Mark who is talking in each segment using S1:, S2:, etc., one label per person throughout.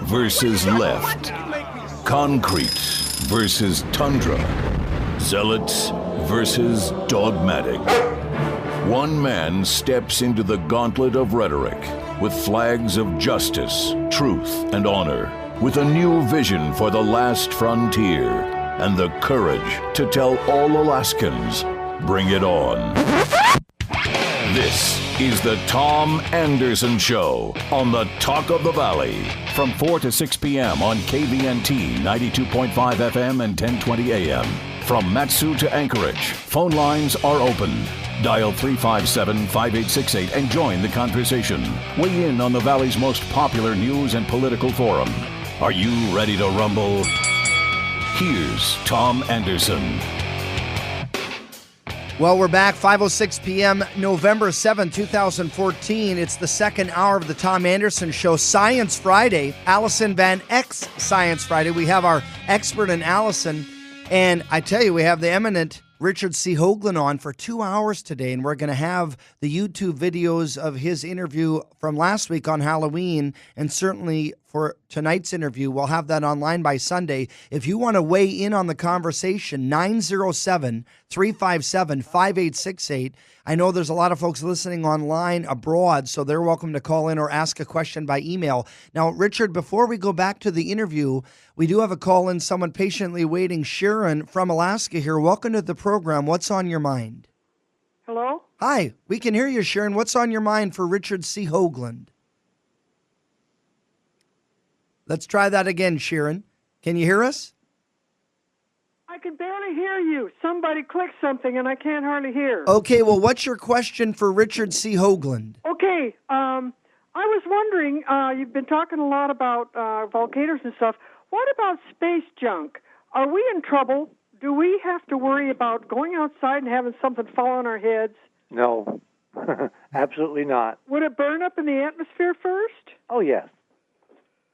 S1: versus left. Concrete versus tundra. Zealots versus dogmatic. One man steps into the gauntlet of rhetoric with flags of justice, truth, and honor, with a new vision for the last frontier and the courage to tell all Alaskans, bring it on. This is the Tom Anderson Show on the Talk of the Valley from 4 to 6 p.m. on KVNT 92.5 FM and 1020 AM. From Matsu to Anchorage, phone lines are open. Dial 357-5868 and join the conversation. Weigh in on the Valley's most popular news and political forum. Are you ready to rumble? Here's Tom Anderson.
S2: Well, we're back, 5:06 p.m., November 7, 2014. It's the second hour of the Tom Anderson Show, Science Friday, Allison Van X Science Friday. We have our expert in Allison, and I tell you, we have the eminent Richard C. Hoagland on for 2 hours today, and we're going to have the YouTube videos of his interview from last week on Halloween, and certainly for tonight's interview, we'll have that online by Sunday. If you want to weigh in on the conversation, 907-357-5868. I know there's a lot of folks listening online abroad, so they're welcome to call in or ask a question by email. Now, Richard, before we go back to the interview, we do have a call in, someone patiently waiting. Sharon from Alaska here. Welcome to the program. What's on your mind?
S3: Hello?
S2: Hi, we can hear you, Sharon. What's on your mind for Richard C. Hoagland? Let's try that again, Sharon. Can you hear us?
S3: I can barely hear you. Somebody clicked something and I can't hardly hear.
S2: Okay, well, what's your question for Richard C. Hoagland?
S3: Okay, I was wondering, you've been talking a lot about volcanoes and stuff. What about space junk? Are we in trouble? Do we have to worry about going outside and having something fall on our heads?
S4: No, absolutely not.
S3: Would it burn up in the atmosphere first?
S4: Oh, yes.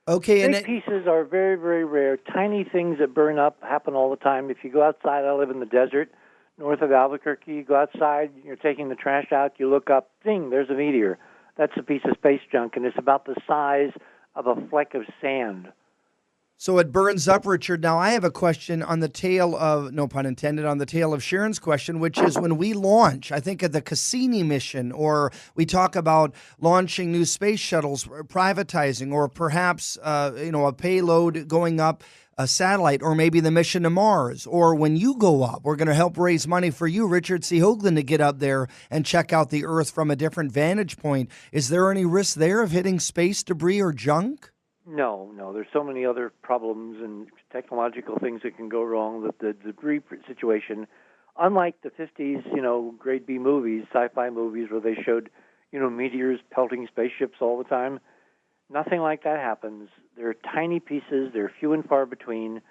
S2: Okay,
S4: Big pieces are very, very rare. Tiny things that burn up happen all the time. If you go outside, I live in the desert north of Albuquerque. You go outside, you're taking the trash out, you look up, ding, there's a meteor. That's a piece of space junk, and it's about the size of a fleck of sand.
S2: So it burns up, Richard. Now, I have a question on the tail of, no pun intended, on the tail of Sharon's question, which is when we launch, I think of the Cassini mission, or we talk about launching new space shuttles, privatizing, or perhaps, a payload going up a satellite, or maybe the mission to Mars, or when you go up, we're going to help raise money for you, Richard C. Hoagland, to get up there and check out the Earth from a different vantage point. Is there any risk there of hitting space debris or junk?
S4: No. There's so many other problems and technological things that can go wrong that the debris situation, unlike the 50s, grade B movies, sci-fi movies where they showed, meteors pelting spaceships all the time, nothing like that happens. They're tiny pieces. They're few and far between.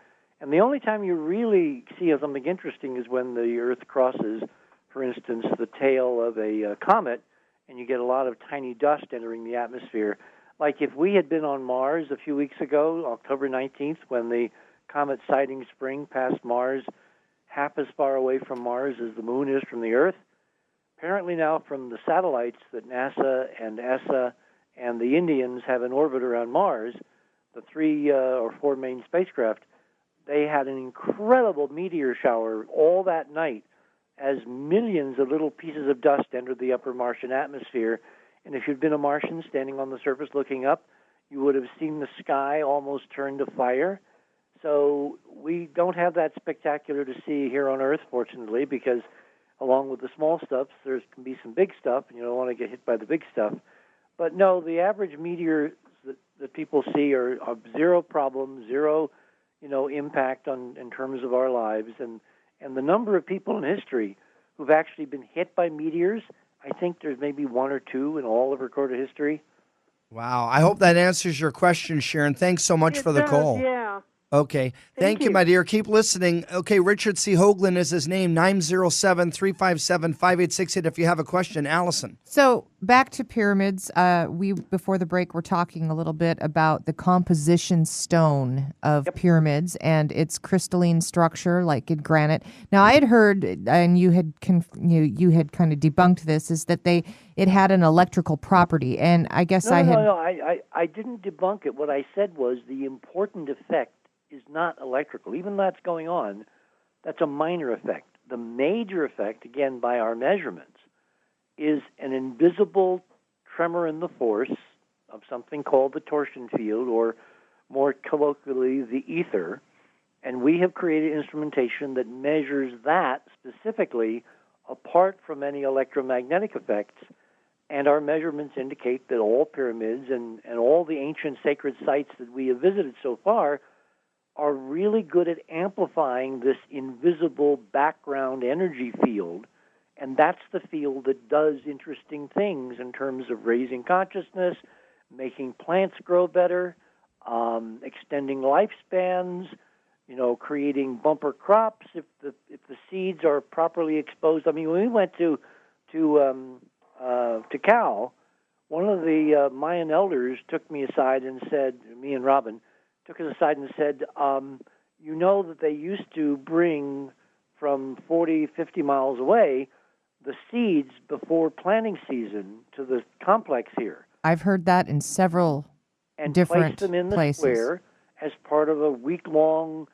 S4: And the only time you really see something interesting is when the Earth crosses, for instance, the tail of a comet, and you get a lot of tiny dust entering the atmosphere. Like if we had been on Mars a few weeks ago, October 19th, when the comet sighting spring passed Mars, half as far away from Mars as the moon is from the Earth. Apparently now from the satellites that NASA and ESA and the Indians have in orbit around Mars, the 3 or 4 main spacecraft, they had an incredible meteor shower all that night as millions of little pieces of dust entered the upper Martian atmosphere. And if you'd been a Martian standing on the surface looking up, you would have seen the sky almost turn to fire. So we don't have that spectacular to see here on Earth, fortunately, because along with the small stuff, there can be some big stuff, and you don't want to get hit by the big stuff. But no, the average meteor that people see are zero problem, zero, impact in terms of our lives. And the number of people in history who've actually been hit by meteors, I think there's maybe 1 or 2 in all of recorded history.
S2: Wow. I hope that answers your question, Sharon. Thanks so much for the call.
S3: Yeah.
S2: Okay. Thank you, my dear. Keep listening. Okay, Richard C. Hoagland is his name, 907-357-5868 if you have a question. Allison.
S5: So back to pyramids. We, before the break, were talking a little bit about the composition stone of pyramids and its crystalline structure, like in granite. Now, I had heard, and you had you had kind of debunked this, is that it had an electrical property, and I guess
S4: No, I didn't debunk it. What I said was the important effect is not electrical. Even though that's going on, that's a minor effect. The major effect, again, by our measurements, is an invisible tremor in the force of something called the torsion field, or more colloquially, the ether. And we have created instrumentation that measures that specifically apart from any electromagnetic effects. And our measurements indicate that all pyramids and all the ancient sacred sites that we have visited so far are really good at amplifying this invisible background energy field, and that's the field that does interesting things in terms of raising consciousness, making plants grow better, extending lifespans, creating bumper crops if the seeds are properly exposed. I mean, when we went to Cal, one of the Mayan elders took me aside and said, me and Robin, took us aside and said, you know that they used to bring from 40, 50 miles away the seeds before planting season to the complex here.
S5: I've heard that in several different
S4: place them in the
S5: places.
S4: Square as part of a week-long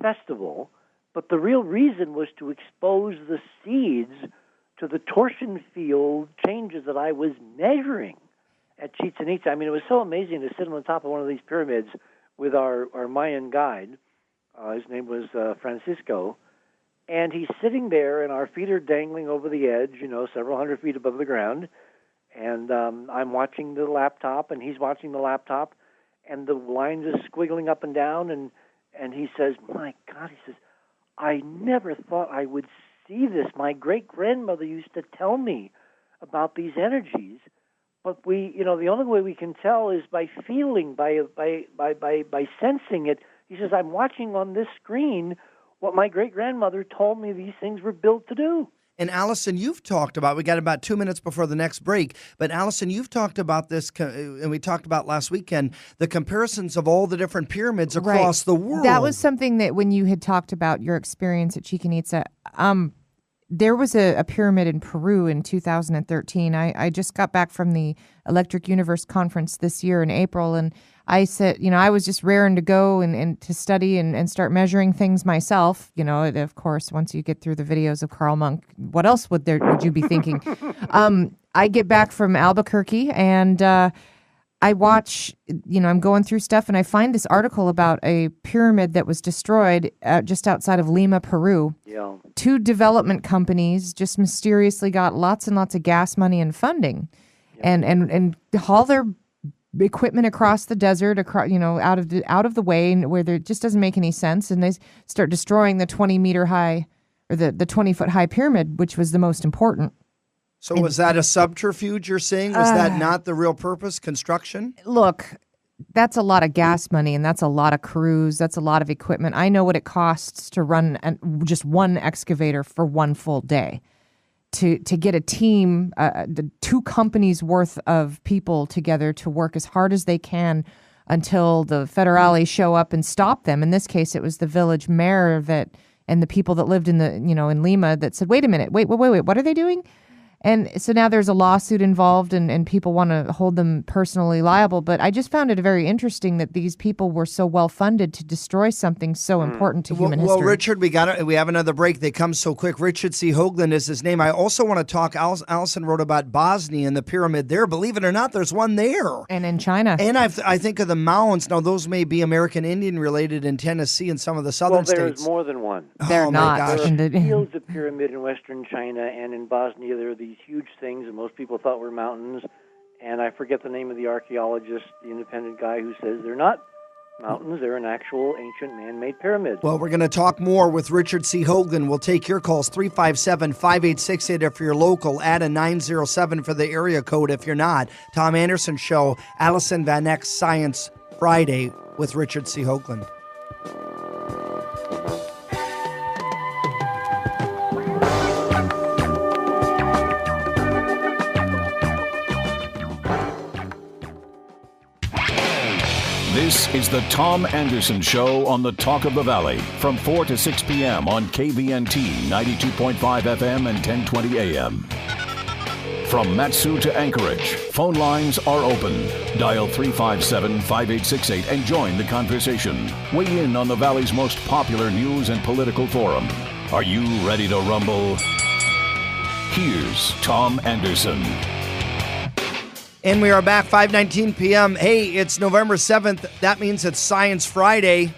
S4: festival. But the real reason was to expose the seeds to the torsion field changes that I was measuring at Chichen Itza. I mean, it was so amazing to sit on the top of one of these pyramids with our Mayan guide. His name was Francisco. And he's sitting there, and our feet are dangling over the edge, several hundred feet above the ground. And I'm watching the laptop, and he's watching the laptop, and the lines are squiggling up and down. And he says, my God, he says, I never thought I would see this. My great-grandmother used to tell me about these energies. But we, the only way we can tell is by feeling, by sensing it. He says, I'm watching on this screen what my great-grandmother told me these things were built to do.
S2: And Allison, you've talked about, we got about 2 minutes before the next break, but Allison, you've talked about this, and we talked about last weekend, the comparisons of all the different pyramids across the world.
S5: That was something that when you had talked about your experience at Chichen Itza, there was a pyramid in Peru in 2013. I just got back from the Electric Universe conference this year in April, and I said, I was just raring to go and to study and start measuring things myself. Of course, once you get through the videos of Carl Monk, what else would you be thinking? I get back from Albuquerque, and I watch, I'm going through stuff, and I find this article about a pyramid that was destroyed just outside of Lima, Peru.
S4: Yeah.
S5: 2 development companies just mysteriously got lots and lots of gas money and funding, and haul their equipment across the desert, out of the way, where there just doesn't make any sense, and they start destroying the 20-meter high, or the 20-foot high pyramid, which was the most important.
S2: So was that a subterfuge you're saying? Was that not the real purpose, construction?
S5: Look, that's a lot of gas money, and that's a lot of crews. That's a lot of equipment. I know what it costs to run just one excavator for one full day. To get a team, the 2 companies worth of people together to work as hard as they can until the federales show up and stop them. In this case, it was the village mayor and the people that lived in in Lima that said, wait a minute, wait, what are they doing? And so now there's a lawsuit involved, and people want to hold them personally liable. But I just found it very interesting that these people were so well funded to destroy something so important to human history.
S2: Well, Richard, we have another break. They come so quick. Richard C. Hoagland is his name. I also want to talk. Allison wrote about Bosnia and the pyramid there. Believe it or not, there's one there.
S5: And in China.
S2: And I think of the mounds. Now, those may be American Indian related in Tennessee and some of the southern states.
S4: Well, there's more than one.
S5: They're not.
S2: My gosh.
S4: There are fields of pyramid in western China, and in Bosnia there are these huge things that most people thought were mountains. And I forget the name of the archaeologist, the independent guy who says they're not mountains, they're an actual ancient man-made pyramid.
S2: Well, we're going to talk more with Richard C. Hoagland. We'll take your calls, 357-5868 if you're local, add a 907 for the area code if you're not. Tom Anderson Show, Allison Van Eck's Science Friday. with Richard C. Hoagland.
S1: This is the Tom Anderson Show on the Talk of the Valley from 4 to 6 p.m. on KVNT 92.5 FM and 1020 a.m. From Matsu to Anchorage, phone lines are open. Dial 357-5868 and join the conversation. Weigh in on the Valley's most popular news and political forum. Are you ready to rumble? Here's Tom Anderson.
S2: And we are back, 5:19 p.m. Hey, it's November 7th. That means it's Science Friday.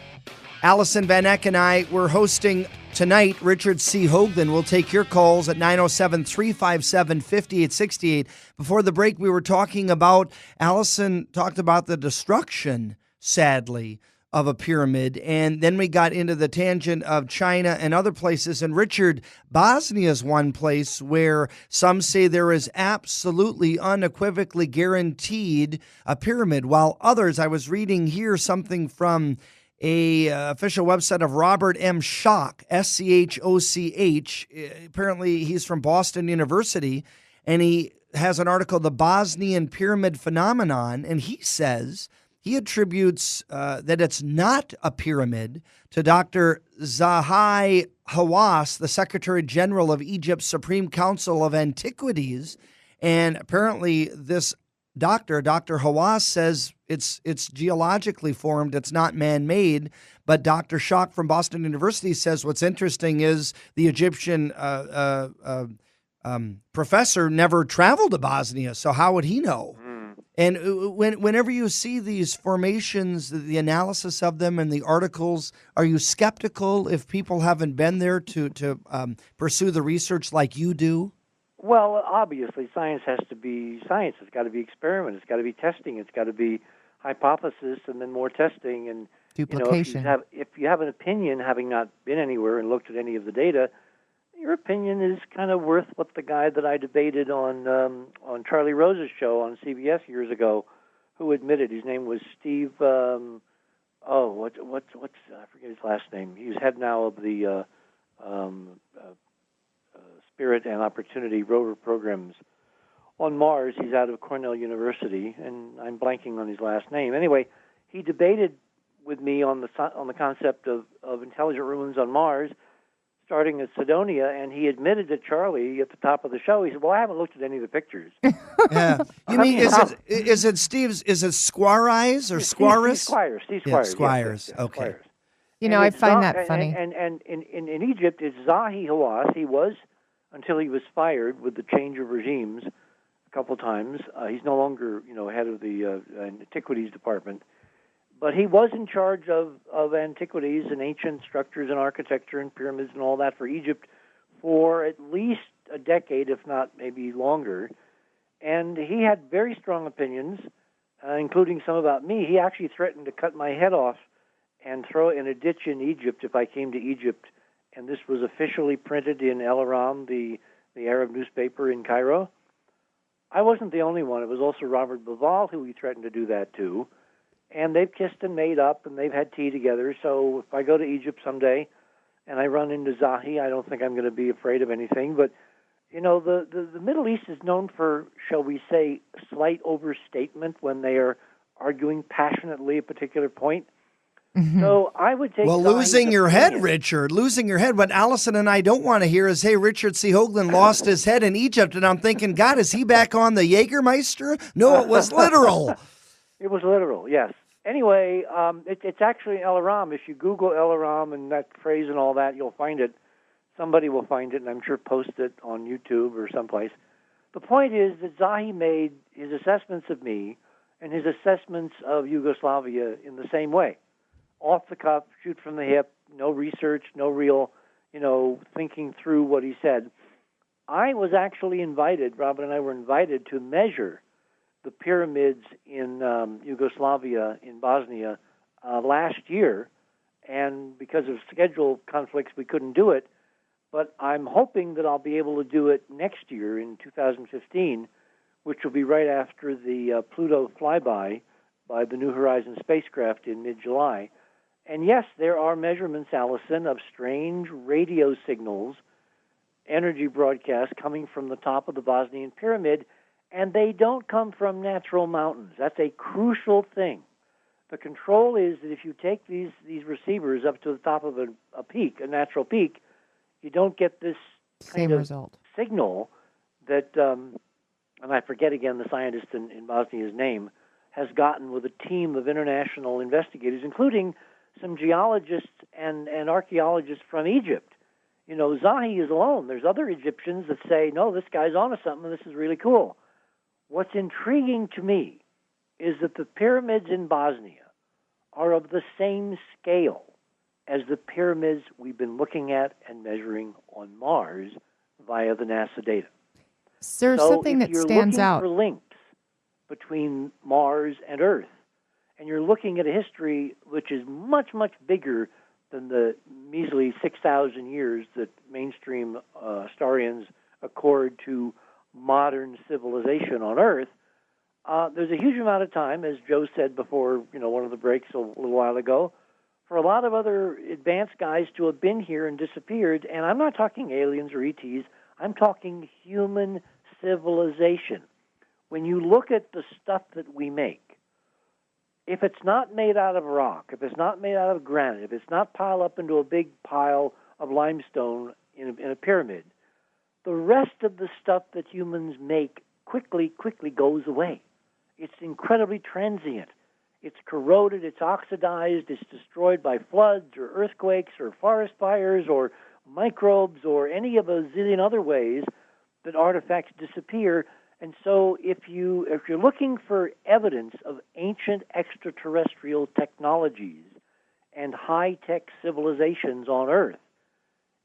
S2: Allison Van Eck and I, we're hosting tonight Richard C. Hoagland. We'll take your calls at 907-357-5868. Before the break, we were talking about, Allison talked about the destruction, sadly, of a pyramid. And then we got into the tangent of China and other places. And Richard, Bosnia is one place where some say there is absolutely unequivocally guaranteed a pyramid, while others, I was reading here something from a official website of Robert M. Schoch, S-C-H-O-C-H. Apparently, he's from Boston University, and he has an article, The Bosnian Pyramid Phenomenon, and he says he attributes that it's not a pyramid to Dr. Zahi Hawass, the Secretary General of Egypt's Supreme Council of Antiquities. And apparently this Dr. Hawass says it's geologically formed, it's not man-made. But Dr. Schoch from Boston University says what's interesting is the Egyptian professor never traveled to Bosnia, so how would he know? And whenever you see these formations, the analysis of them and the articles, are you skeptical if people haven't been there to pursue the research like you do?
S4: Well, obviously, science has to be science. It's got to be experiment. It's got to be testing. It's got to be hypothesis and then more testing. And
S5: duplication.
S4: If you have an opinion, having not been anywhere and looked at any of the data, your opinion is kind of worth what the guy that I debated on Charlie Rose's show on CBS years ago, who admitted, his name was Steve. I forget his last name. He's head now of the Spirit and Opportunity rover programs on Mars. He's out of Cornell University, and I'm blanking on his last name. Anyway, he debated with me on the concept of intelligent ruins on Mars, starting at Cydonia, and he admitted to Charlie at the top of the show, he said, well, I haven't looked at any of the pictures.
S2: Yeah. You mean, is it Steve's, is it Squires or Squires?
S4: Steve Squires.
S2: Squires,
S4: yes,
S2: okay.
S4: Squires.
S5: I find that funny.
S4: And in Egypt, it's Zahi Hawass. He was, until he was fired with the change of regimes a couple times. He's no longer, head of the Antiquities Department. But he was in charge of antiquities and ancient structures and architecture and pyramids and all that for Egypt for at least a decade, if not maybe longer. And he had very strong opinions, including some about me. He actually threatened to cut my head off and throw it in a ditch in Egypt if I came to Egypt. And this was officially printed in El Aram, the Arab newspaper in Cairo. I wasn't the only one. It was also Robert Baval who he threatened to do that to. And they've kissed and made up, and they've had tea together. So if I go to Egypt someday and I run into Zahi, I don't think I'm going to be afraid of anything. But, the Middle East is known for, shall we say, slight overstatement when they are arguing passionately a particular point. Mm-hmm. So I would take
S2: losing your head, Richard, losing your head. What Allison and I don't want to hear is, hey, Richard C. Hoagland lost his head in Egypt. And I'm thinking, God, is he back on the Jägermeister? No, it was literal.
S4: It was literal, yes. Anyway, it's actually El Aram. If you Google El Aram and that phrase and all that, you'll find it. Somebody will find it, and I'm sure post it on YouTube or someplace. The point is that Zahi made his assessments of me and his assessments of Yugoslavia in the same way. Off the cuff, shoot from the hip, no research, no real, thinking through what he said. I was actually invited, Robin and I were invited to measure the pyramids in Yugoslavia, in Bosnia, last year, and because of schedule conflicts, we couldn't do it. But I'm hoping that I'll be able to do it next year in 2015, which will be right after the Pluto flyby by the New Horizons spacecraft in mid-July. And yes, there are measurements, Allison, of strange radio signals, energy broadcasts coming from the top of the Bosnian pyramid, and they don't come from natural mountains. That's a crucial thing. The control is that if you take these receivers up to the top of a peak, a natural peak, you don't get this kind of
S5: result.
S4: Signal that, and I forget again the scientist in Bosnia's name, has gotten with a team of international investigators, including some geologists and archaeologists from Egypt. You know, Zahi is alone. There's other Egyptians that say, no, this guy's onto something, this is really cool. What's intriguing to me is that the pyramids in Bosnia are of the same scale as the pyramids we've been looking at and measuring on Mars via the NASA data.
S5: Sir,
S4: so
S5: something that stands out.
S4: If you're looking for links between Mars and Earth, and you're looking at a history which is much, much bigger than the measly 6,000 years that mainstream historians accord to modern civilization on Earth, there's a huge amount of time, as Joe said before, one of the breaks a little while ago, for a lot of other advanced guys to have been here and disappeared. And I'm not talking aliens or ETs. I'm talking human civilization. When you look at the stuff that we make, if it's not made out of rock, if it's not made out of granite, if it's not piled up into a big pile of limestone in a pyramid, the rest of the stuff that humans make quickly goes away. It's incredibly transient. It's corroded, it's oxidized, it's destroyed by floods or earthquakes or forest fires or microbes or any of a zillion other ways that artifacts disappear. And so if you're looking for evidence of ancient extraterrestrial technologies and high-tech civilizations on Earth,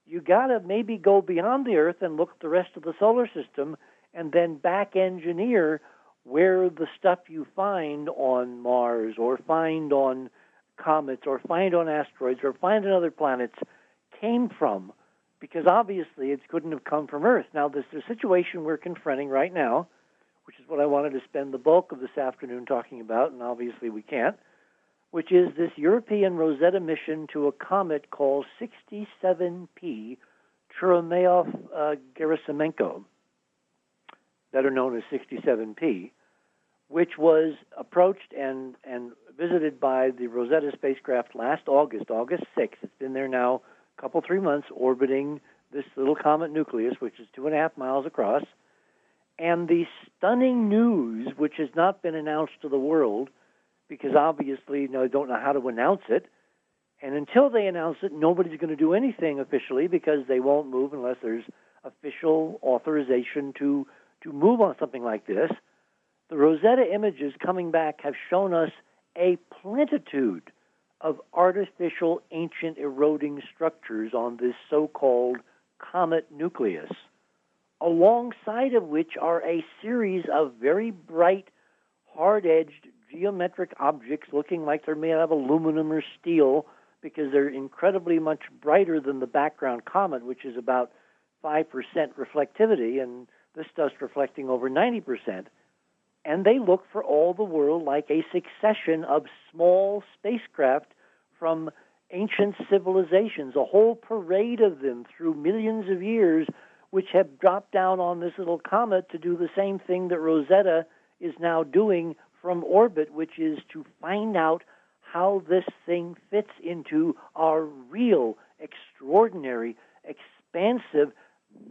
S4: you got to maybe go beyond the Earth and look at the rest of the solar system and then back-engineer where the stuff you find on Mars or find on comets or find on asteroids or find on other planets came from, because obviously it couldn't have come from Earth. Now, there's a situation we're confronting right now, which is what I wanted to spend the bulk of this afternoon talking about, and obviously we can't, which is this European Rosetta mission to a comet called 67P Churyumov-Gerasimenko, better known as 67P, which was approached and visited by the Rosetta spacecraft last August 6th. It's been there now a couple, 3 months, orbiting this little comet nucleus, which is 2.5 miles across. And the stunning news, which has not been announced to the world, because obviously they don't know how to announce it, and until they announce it, nobody's going to do anything officially because they won't move unless there's official authorization to move on something like this. The Rosetta images coming back have shown us a plenitude of artificial ancient eroding structures on this so-called comet nucleus, alongside of which are a series of very bright, hard-edged geometric objects looking like they're made out of aluminum or steel because they're incredibly much brighter than the background comet, which is about 5% reflectivity, and this stuff's reflecting over 90%. And they look for all the world like a succession of small spacecraft from ancient civilizations, a whole parade of them through millions of years, which have dropped down on this little comet to do the same thing that Rosetta is now doing from orbit, which is to find out how this thing fits into our real, extraordinary, expansive,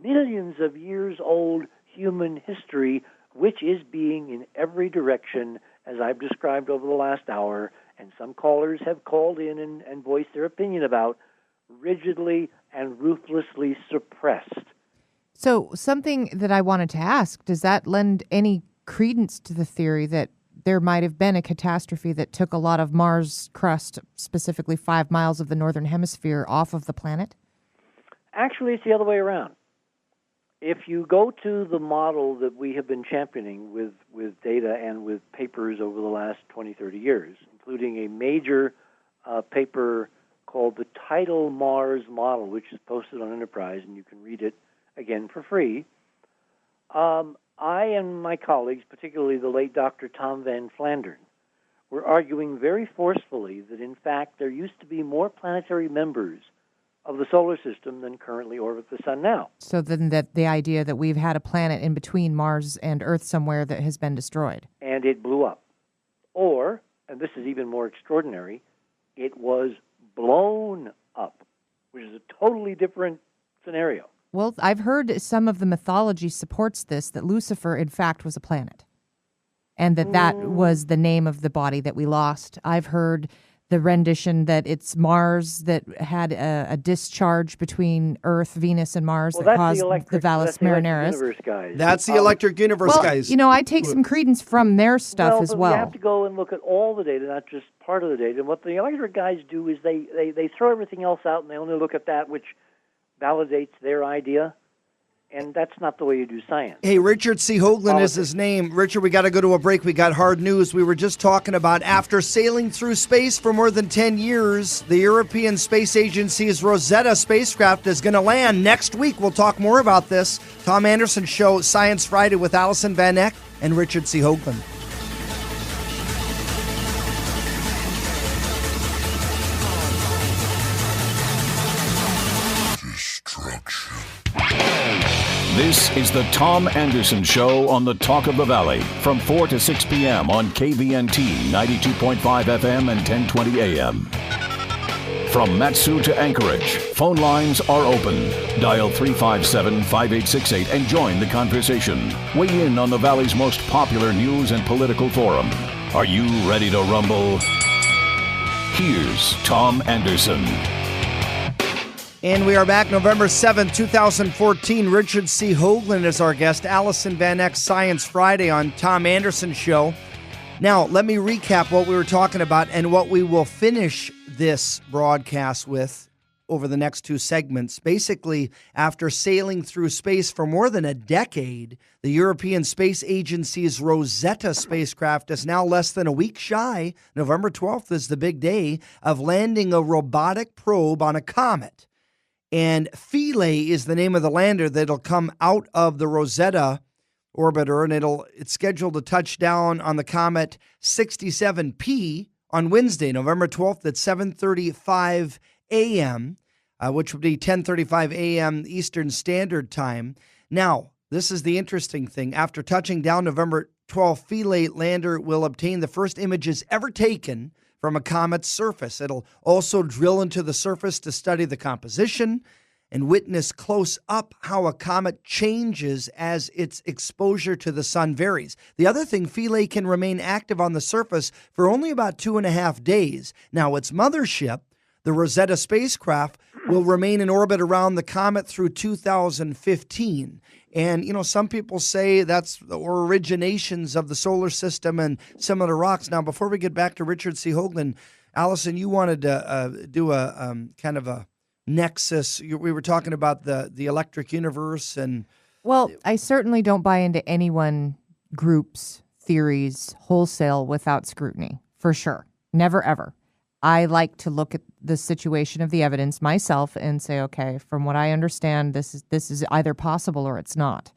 S4: millions of years old human history, which is being in every direction, as I've described over the last hour, and some callers have called in and voiced their opinion about, rigidly and ruthlessly suppressed.
S5: So something that I wanted to ask, does that lend any credence to the theory that there might have been a catastrophe that took a lot of Mars crust, specifically 5 miles of the northern hemisphere, off of the planet? Actually,
S4: it's the other way around. If you go to the model that we have been championing with data and with papers over the last 20, 30 years, including a major paper called the Tidal Mars Model, which is posted on Enterprise, and you can read it, again, for free, I and my colleagues, particularly the late Dr. Tom Van Flandern, were arguing very forcefully that, in fact, there used to be more planetary members of the solar system than currently orbit the sun now.
S5: So then that the idea that we've had a planet in between Mars and Earth somewhere that has been destroyed.
S4: And it blew up. Or, and this is even more extraordinary, it was blown up, which is a totally different scenario.
S5: Well, I've heard some of the mythology supports this, that Lucifer, in fact, was a planet. And that was the name of the body that we lost. I've heard the rendition that it's Mars that had a discharge between Earth, Venus, and Mars that caused the Valles Marineris.
S2: That's the electric universe, guys.
S5: You know, I take some credence from their stuff as well.
S4: You have to go and look at all the data, not just part of the data. And what the electric guys do is they throw everything else out and they only look at that which validates their idea. And that's not the way you do science.
S2: Hey, Richard C. Hoagland is his name. Richard, we got to go to a break. We got hard news. We were just talking about after sailing through space for more than 10 years, the European Space Agency's Rosetta spacecraft is going to land next week. We'll talk more about this. Tom Anderson Show, Science Friday with Allison Van Eck and Richard C. Hoagland.
S1: This is the Tom Anderson Show on the Talk of the Valley from 4 to 6 p.m. on KVNT 92.5 FM and 1020 AM. From Matsu to Anchorage, phone lines are open. Dial 357-5868 and join the conversation. Weigh in on the Valley's most popular news and political forum. Are you ready to rumble? Here's Tom Anderson.
S2: And we are back November 7th, 2014. Richard C. Hoagland is our guest. Allison Van Eck, Science Friday on Tom Anderson Show. Now, let me recap what we were talking about and what we will finish this broadcast with over the next two segments. Basically, after sailing through space for more than a decade, the European Space Agency's Rosetta spacecraft is now less than a week shy. November 12th is the big day of landing a robotic probe on a comet. And Philae is the name of the lander that'll come out of the Rosetta orbiter, and it's scheduled to touch down on the comet 67P on Wednesday, November 12th at 7:35 a.m., which would be 10:35 a.m. Eastern Standard Time. Now, this is the interesting thing. After touching down November 12th, Philae lander will obtain the first images ever taken from a comet's surface. It'll also drill into the surface to study the composition and witness close up how a comet changes as its exposure to the sun varies. The other thing, Philae can remain active on the surface for only about 2.5 days. Now, its mothership, the Rosetta spacecraft, will remain in orbit around the comet through 2015. And, you know, some people say that's the originations of the solar system and similar rocks. Now, before we get back to Richard C. Hoagland, Allison, you wanted to do a kind of a nexus. We were talking about the electric universe. And
S5: well, I certainly don't buy into anyone group's theories wholesale without scrutiny, for sure. Never, ever. I like to look at the situation of the evidence myself and say, okay, from what I understand, this is either possible or it's not.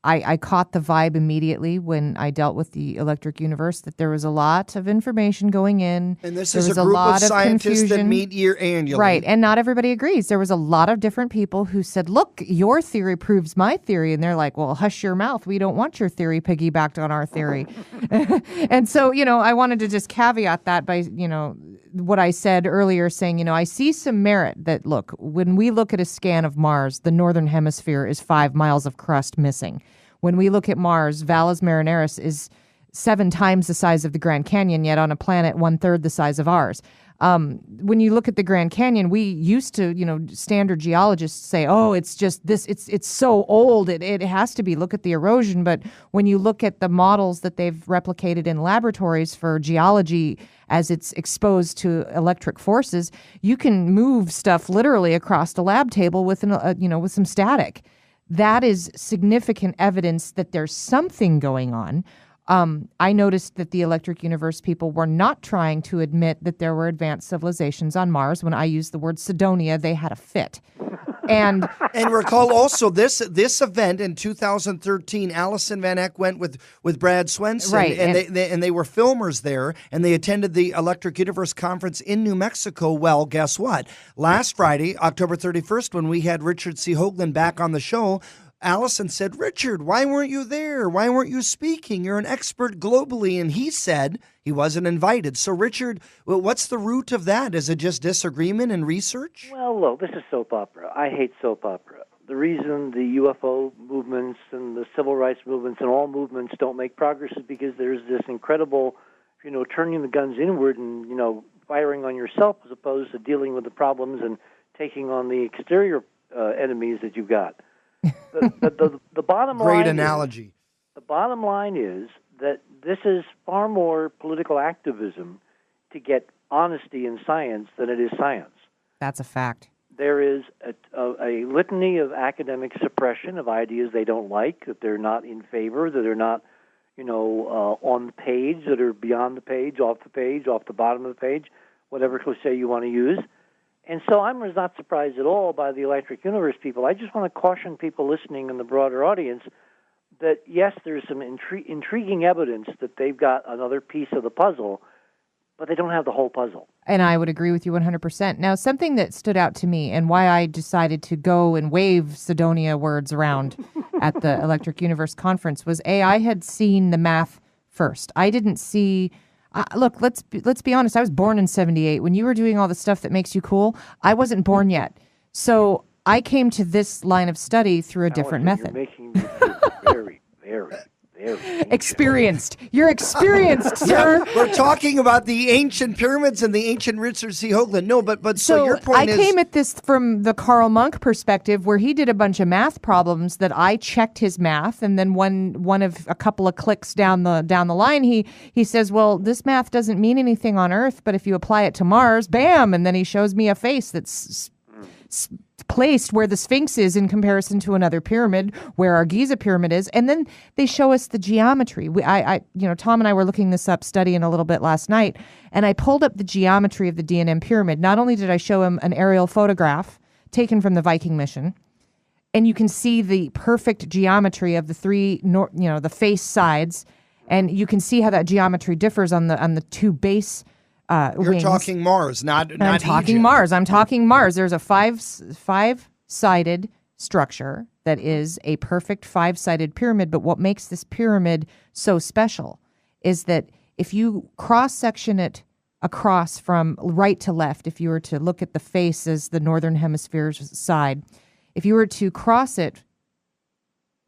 S5: I caught the vibe immediately when I dealt with the electric universe that there was a lot of information going in.
S2: And this is a group of scientists that meet year annually.
S5: Right, and not everybody agrees. There was a lot of different people who said, look, your theory proves my theory. And they're like, well, hush your mouth. We don't want your theory piggybacked on our theory. And so, you know, I wanted to just caveat that by, you know, what I said earlier, saying, you know, I see some merit that, look, when we look at a scan of Mars, the northern hemisphere is 5 miles of crust missing. When we look at Mars, Valles Marineris is 7 times the size of the Grand Canyon, yet on a planet 1/3 the size of ours. When you look at the Grand Canyon, we used to, you know, standard geologists say, oh, it's just this, it's so old, it has to be, look at the erosion. But when you look at the models that they've replicated in laboratories for geology as it's exposed to electric forces, you can move stuff literally across the lab table with with some static. That is significant evidence that there's something going on. I noticed that the Electric Universe people were not trying to admit that there were advanced civilizations on Mars. When I used the word Cydonia, they had a fit. And
S2: recall also this event in 2013. Allison Van Eck went with Brad Swenson,
S5: Right,
S2: and they were filmers there, and they attended the Electric Universe conference in New Mexico. Well, guess what? Last Friday, October 31st, when we had Richard C. Hoagland back on the show, Allison said, "Richard, why weren't you there? Why weren't you speaking? You're an expert globally." And he said he wasn't invited. So, Richard, what's the root of that? Is it just disagreement in research?
S4: Well, look, this is soap opera. I hate soap opera. The reason the UFO movements and the civil rights movements and all movements don't make progress is because there's this incredible, turning the guns inward and, firing on yourself as opposed to dealing with the problems and taking on the exterior enemies that you've got. The bottom line.
S2: Great analogy.
S4: The bottom line is that this is far more political activism to get honesty in science than it is science.
S5: that's a fact.
S4: There is a litany of academic suppression of ideas they don't like, that they're not in favor, that they're not, on the page, that are beyond the page, off the bottom of the page, whatever cliche you want to use. And so I'm not surprised at all by the Electric Universe people. I just want to caution people listening in the broader audience that, yes, there's some intriguing evidence that they've got another piece of the puzzle, but they don't have the whole puzzle.
S5: And I would agree with you 100%. Now, something that stood out to me and why I decided to go and wave Sidonia words around at the Electric Universe conference was, I had seen the math first. I didn't see... look, let's be honest. I was born in 1978. When you were doing all the stuff that makes you cool, I wasn't born yet. So I came to this line of study through a different method.
S4: You're making me very, very, very
S5: experienced. You're experienced, sir.
S2: Yeah, we're talking about the ancient pyramids and the ancient Richard C. Hoagland. No, but so your point is...
S5: I came at this from the Karl Monk perspective, where he did a bunch of math problems that I checked his math, and then one of a couple of clicks down the line, he says, well, this math doesn't mean anything on Earth, but if you apply it to Mars, bam, and then he shows me a face that's placed where the Sphinx is in comparison to another pyramid, where our Giza pyramid is, and then they show us the geometry. Tom and I were looking this up, studying a little bit last night, and I pulled up the geometry of the D&M pyramid. Not only did I show him an aerial photograph taken from the Viking mission, and you can see the perfect geometry of the three, the face sides, and you can see how that geometry differs on the two base
S2: You're
S5: wings.
S2: talking Mars, not
S5: I'm talking
S2: Egypt.
S5: Mars. I'm talking Mars. There's a five-sided structure that is a perfect five-sided pyramid. But what makes this pyramid so special is that if you cross-section it across from right to left, if you were to look at the face as the northern hemisphere's side, if you were to cross it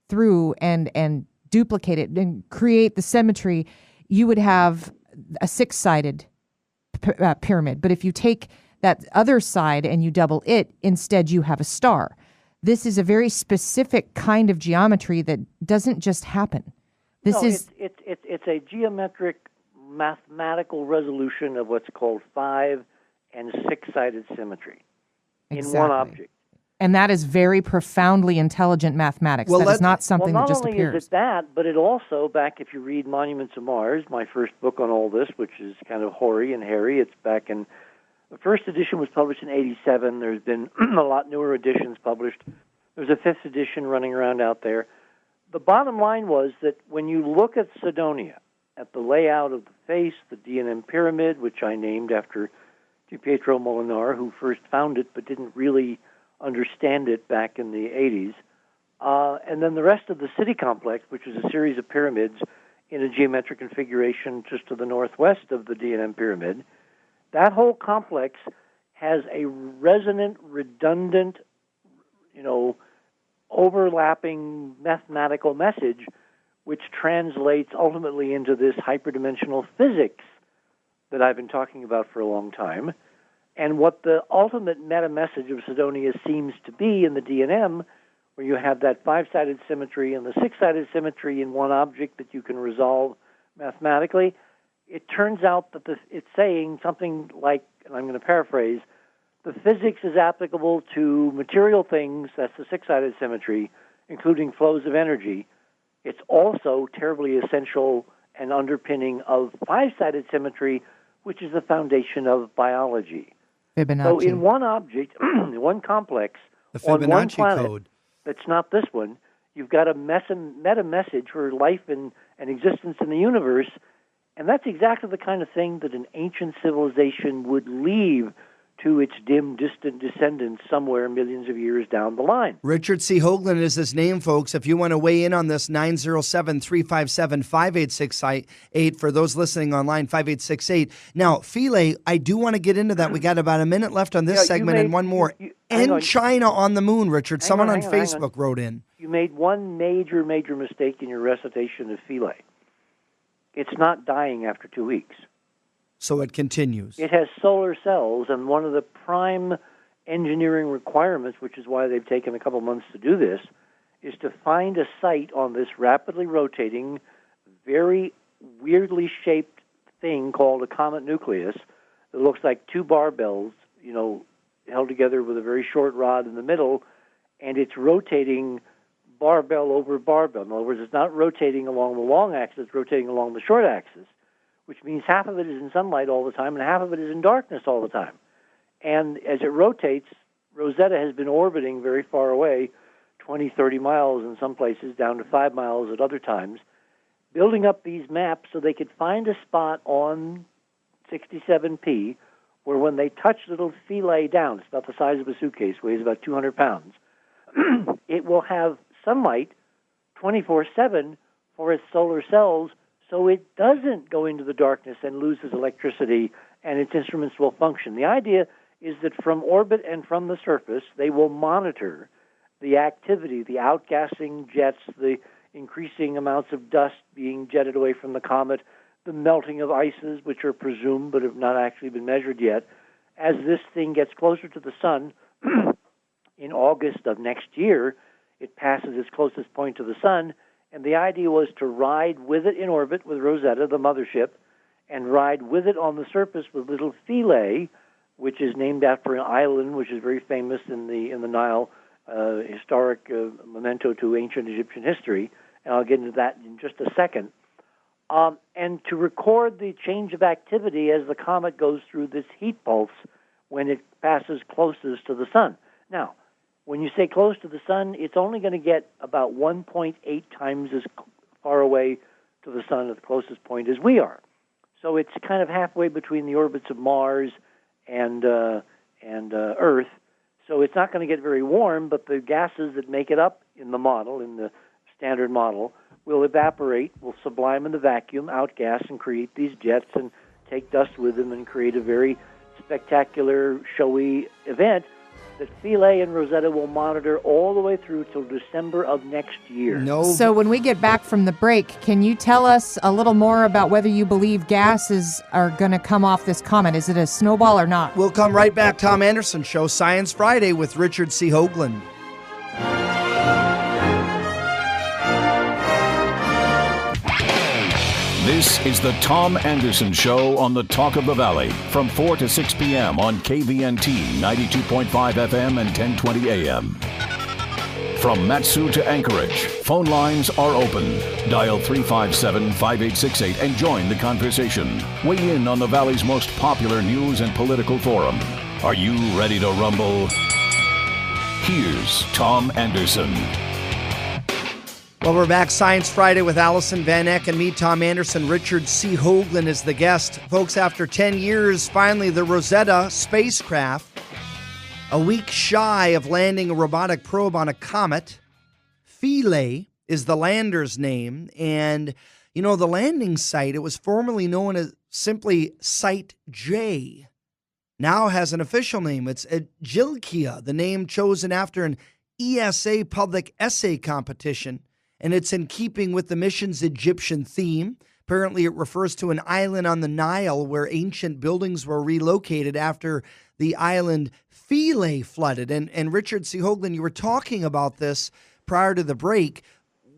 S5: through and duplicate it and create the symmetry, you would have a six-sided pyramid. But if you take that other side and you double it, instead you have a star. This is a very specific kind of geometry that doesn't just happen.
S4: It's a geometric mathematical resolution of what's called 5- and 6-sided symmetry in one object.
S5: And that is very profoundly intelligent mathematics. That is not something that just appears.
S4: Not only is it that, but it also, back if you read Monuments of Mars, my first book on all this, which is kind of hoary and hairy, it's back in, the first edition was published in 1987. There's been a lot newer editions published. There's a 5th edition running around out there. The bottom line was that when you look at Sidonia, at the layout of the face, the D&M pyramid, which I named after DiPietro Molinar, who first found it but didn't really understand it back in the 80s, and then the rest of the city complex, which is a series of pyramids in a geometric configuration just to the northwest of the D&M pyramid. That whole complex has a resonant, redundant, overlapping mathematical message, which translates ultimately into this hyperdimensional physics that I've been talking about for a long time. And what the ultimate meta-message of Sidonia seems to be in the D&M, where you have that 5-sided symmetry and the 6-sided symmetry in one object that you can resolve mathematically, it turns out that it's saying something like, and I'm going to paraphrase, the physics is applicable to material things, that's the 6-sided symmetry, including flows of energy. It's also terribly essential and underpinning of 5-sided symmetry, which is the foundation of biology.
S5: Fibonacci.
S4: So in one object, in one complex,
S2: The
S4: on one
S2: Fibonacci
S4: planet
S2: code.
S4: that's not this one, you've got a meta message for life and existence in the universe, and that's exactly the kind of thing that an ancient civilization would leave to its dim, distant descendants somewhere millions of years down the line.
S2: Richard C. Hoagland is his name, folks. If you want to weigh in on this, 907-357-5868. For those listening online, 5868. Now, Philae, I do want to get into that. We got about a minute left on this segment and one more. And China on the moon, Richard. Someone on Facebook wrote in.
S4: You made one major mistake in your recitation of Philae. It's not dying after 2 weeks.
S2: So it continues.
S4: It has solar cells, and one of the prime engineering requirements, which is why they've taken a couple months to do this, is to find a site on this rapidly rotating, very weirdly shaped thing called a comet nucleus that looks like two barbells, held together with a very short rod in the middle, and it's rotating barbell over barbell. In other words, it's not rotating along the long axis, it's rotating along the short axis, which means half of it is in sunlight all the time and half of it is in darkness all the time. And as it rotates, Rosetta has been orbiting very far away, 20, 30 miles in some places, down to 5 miles at other times, building up these maps so they could find a spot on 67P where when they touch little Philae down, it's about the size of a suitcase, weighs about 200 pounds, it will have sunlight 24/7 for its solar cells, so it doesn't go into the darkness and loses electricity, and its instruments will function. The idea is that from orbit and from the surface, they will monitor the activity, the outgassing jets, the increasing amounts of dust being jetted away from the comet, the melting of ices, which are presumed but have not actually been measured yet. As this thing gets closer to the sun, in August of next year, it passes its closest point to the sun, and the idea was to ride with it in orbit with Rosetta, the mothership, and ride with it on the surface with little Philae, which is named after an island which is very famous in the Nile, historic memento to ancient Egyptian history, and I'll get into that in just a second. And to record the change of activity as the comet goes through this heat pulse when it passes closest to the sun. Now, when you say close to the sun, it's only going to get about 1.8 times as far away to the sun at the closest point as we are. So it's kind of halfway between the orbits of Mars and Earth. So it's not going to get very warm, but the gases that make it up in the model, in the standard model, will evaporate, will sublime in the vacuum, outgas, and create these jets and take dust with them and create a very spectacular, showy event that Philae and Rosetta will monitor all the way through till December of next year.
S5: So when we get back from the break, can you tell us a little more about whether you believe gases are going to come off this comet? Is it a snowball or not?
S2: We'll come right back. Tom Anderson Show, Science Friday with Richard C. Hoagland.
S1: This is the Tom Anderson Show on the Talk of the Valley from 4 to 6 p.m. on KVNT 92.5 FM and 1020 AM. From Matsu to Anchorage, phone lines are open. Dial 357-5868 and join the conversation. Weigh in on the Valley's most popular news and political forum. Are you ready to rumble? Here's Tom Anderson.
S2: Well, we're back. Science Friday with Allison Van Eck and me, Tom Anderson. Richard C. Hoagland is the guest. Folks, after 10 years, finally the Rosetta spacecraft, a week shy of landing a robotic probe on a comet. Philae is the lander's name. And, the landing site, it was formerly known as simply Site J, now has an official name. It's Agilkia, the name chosen after an ESA public essay competition. And it's in keeping with the mission's Egyptian theme. Apparently, it refers to an island on the Nile where ancient buildings were relocated after the island Philae flooded. And Richard C. Hoagland, you were talking about this prior to the break.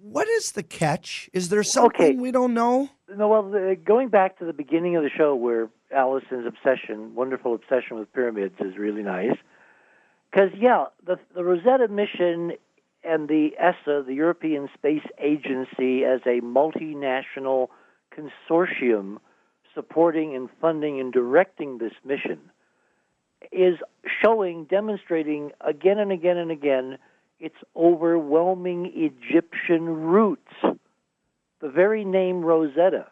S2: What is the catch? Is there something we don't know?
S4: No, well, going back to the beginning of the show where Allison's wonderful obsession with pyramids is really nice. Because, the Rosetta mission and the ESA, the European Space Agency, as a multinational consortium supporting and funding and directing this mission, is demonstrating again and again and again its overwhelming Egyptian roots. The very name Rosetta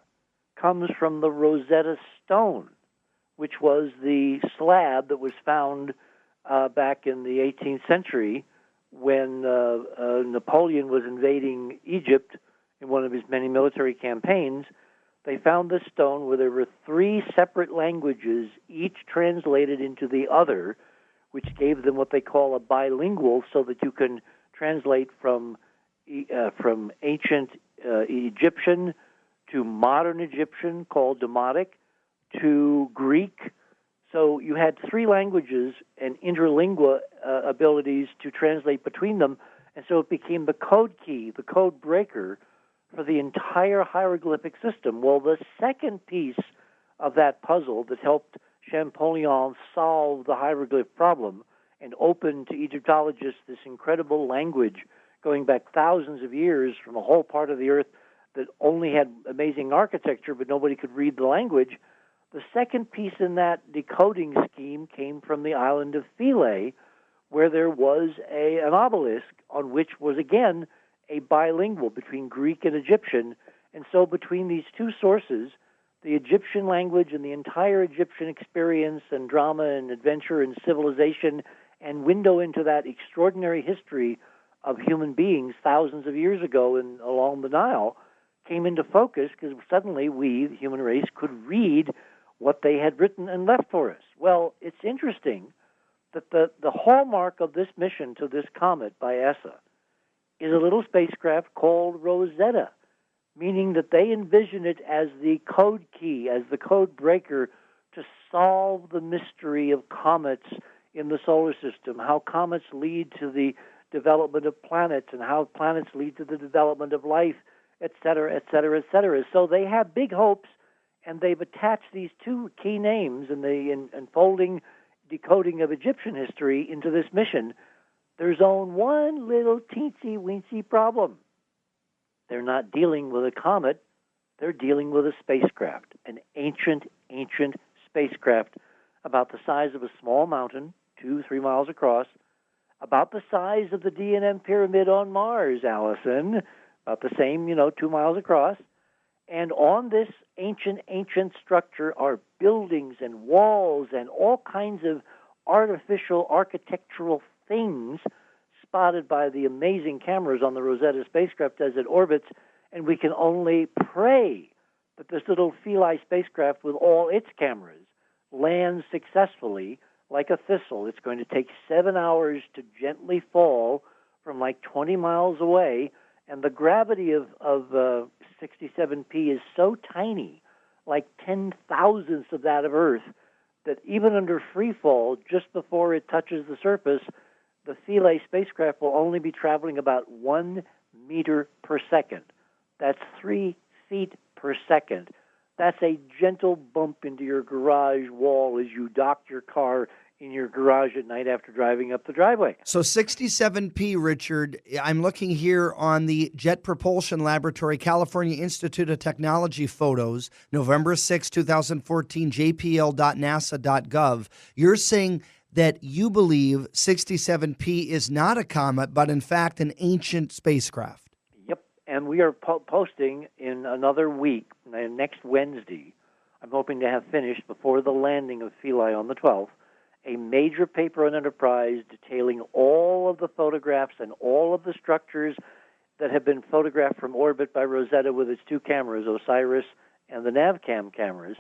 S4: comes from the Rosetta Stone, which was the slab that was found back in the 18th century when Napoleon was invading Egypt in one of his many military campaigns. They found this stone where there were 3 separate languages, each translated into the other, which gave them what they call a bilingual, so that you can translate from ancient Egyptian to modern Egyptian, called Demotic, to Greek. So you had 3 languages and interlingua abilities to translate between them, and so it became the code key, the code breaker for the entire hieroglyphic system. Well, the second piece of that puzzle that helped Champollion solve the hieroglyph problem and open to Egyptologists this incredible language going back thousands of years from a whole part of the earth that only had amazing architecture, but nobody could read the language. The second piece in that decoding scheme came from the island of Philae, where there was an obelisk on which was, again, a bilingual between Greek and Egyptian. And so between these 2 sources, the Egyptian language and the entire Egyptian experience and drama and adventure and civilization and window into that extraordinary history of human beings thousands of years ago and along the Nile came into focus, because suddenly we, the human race, could read what they had written and left for us. Well, it's interesting that the hallmark of this mission to this comet by ESA is a little spacecraft called Rosetta, meaning that they envision it as the code key, as the code breaker to solve the mystery of comets in the solar system, how comets lead to the development of planets and how planets lead to the development of life, et cetera, et cetera, et cetera. So they have big hopes, and they've attached these 2 key names in the unfolding decoding of Egyptian history into this mission. There's only one little teensy-weensy problem. They're not dealing with a comet. They're dealing with a spacecraft, an ancient spacecraft about the size of a small mountain, 2-3 miles across, about the size of the D&M Pyramid on Mars, Allison, about the same, 2 miles across. And on this ancient structure are buildings and walls and all kinds of artificial architectural things spotted by the amazing cameras on the Rosetta spacecraft as it orbits, and we can only pray that this little Philae spacecraft with all its cameras lands successfully like a thistle. It's going to take 7 hours to gently fall from like 20 miles away, and the gravity of 67P is so tiny, like 10,000ths of that of Earth, that even under free fall, just before it touches the surface, the Philae spacecraft will only be traveling about 1 meter per second. That's 3 feet per second. That's a gentle bump into your garage wall as you dock your car in your garage at night after driving up the driveway.
S2: So 67P, Richard, I'm looking here on the Jet Propulsion Laboratory, California Institute of Technology photos, November 6, 2014, jpl.nasa.gov. You're saying that you believe 67P is not a comet, but in fact an ancient spacecraft.
S4: Yep, and we are posting in another week, next Wednesday. I'm hoping to have finished before the landing of Philae on the 12th, a major paper on Enterprise detailing all of the photographs and all of the structures that have been photographed from orbit by Rosetta with its 2 cameras, OSIRIS and the NavCam cameras.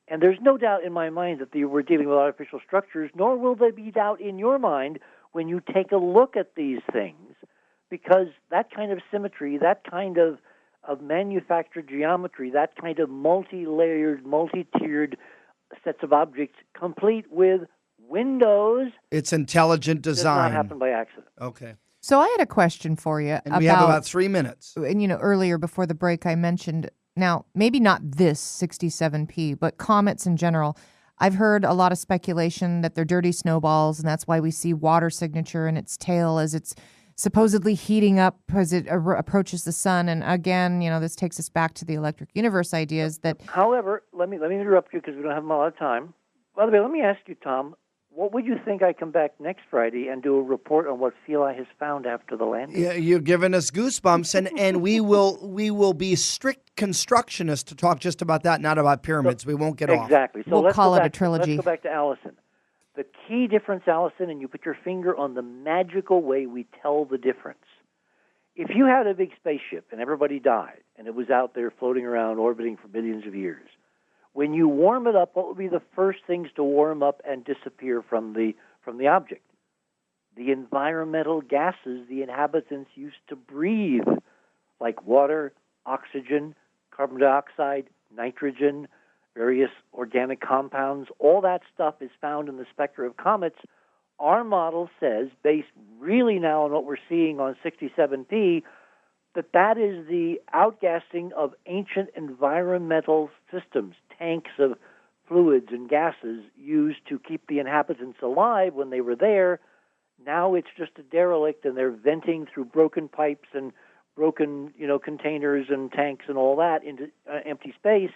S4: And there's no doubt in my mind that we're dealing with artificial structures, nor will there be doubt in your mind when you take a look at these things, because that kind of symmetry, that kind of manufactured geometry, that kind of multi-layered, multi-tiered sets of objects, complete with windows.
S2: It's intelligent design.
S4: Does not happen by accident.
S2: Okay.
S5: So I had a question for you.
S2: And we have about 3 minutes.
S5: And, earlier before the break, I mentioned, now, maybe not this 67P, but comets in general. I've heard a lot of speculation that they're dirty snowballs, and that's why we see water signature in its tail as it's supposedly heating up as it approaches the sun. And again, this takes us back to the electric universe ideas that...
S4: However, let me interrupt you because we don't have a lot of time. By the way, let me ask you, Tom, what would you think I come back next Friday and do a report on what Philae has found after the landing?
S2: Yeah, you're giving us goosebumps, and we will be strict constructionists to talk just about that, not about pyramids. We won't get off.
S4: Exactly. So
S5: We'll call it a trilogy.
S4: Let's go back to Allison. The key difference, Allison, and you put your finger on the magical way we tell the difference. If you had a big spaceship and everybody died, and it was out there floating around, orbiting for billions of years, when you warm it up, what would be the first things to warm up and disappear from the object? The environmental gases the inhabitants used to breathe, like water, oxygen, carbon dioxide, nitrogen, various organic compounds. All that stuff is found in the spectra of comets. Our model says, based really now on what we're seeing on 67P, that is the outgassing of ancient environmental systems, tanks of fluids and gases used to keep the inhabitants alive when they were there. Now it's just a derelict, and they're venting through broken pipes and broken, containers and tanks and all that into empty space.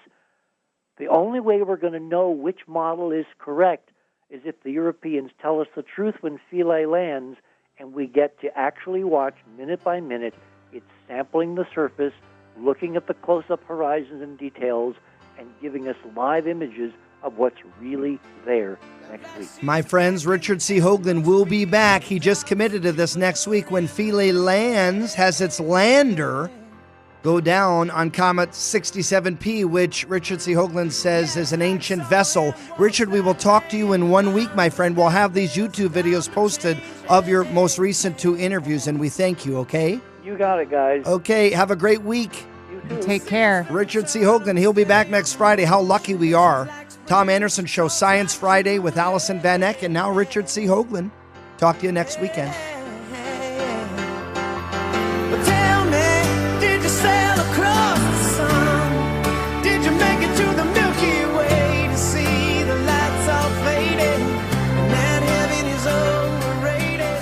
S4: The only way we're going to know which model is correct is if the Europeans tell us the truth when Philae lands, and we get to actually watch minute by minute. It's sampling the surface, looking at the close-up horizons and details, and giving us live images of what's really there next week.
S2: My friends, Richard C. Hoagland will be back. He just committed to this next week when Philae lands, has its lander go down on Comet 67P, which Richard C. Hoagland says is an ancient vessel. Richard, we will talk to you in 1 week, my friend. We'll have these YouTube videos posted of your most recent 2 interviews, and we thank you, okay?
S4: You got it, guys.
S2: Okay, have a great week.
S4: You too.
S5: Take care.
S2: Richard C. Hoagland, he'll be back next Friday. How lucky we are. Tom Anderson Show, Science Friday with Allison Van Eck, and now Richard C. Hoagland. Talk to you next weekend.
S6: Tell me, did you sail across the sun? Did you make it to the Milky Way to see the lights all faded? And that heaven is overrated.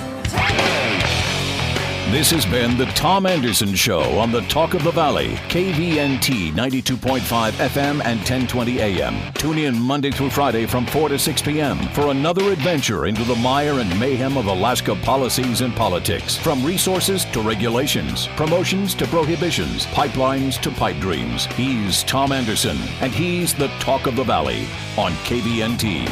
S1: This has been the Tom Anderson Show on the Talk of the Valley, KVNT 92.5 FM and 1020 AM. Tune in Monday through Friday from 4 to 6 p.m. for another adventure into the mire and mayhem of Alaska policies and politics. From resources to regulations, promotions to prohibitions, pipelines to pipe dreams. He's Tom Anderson, and he's the Talk of the Valley on KVNT.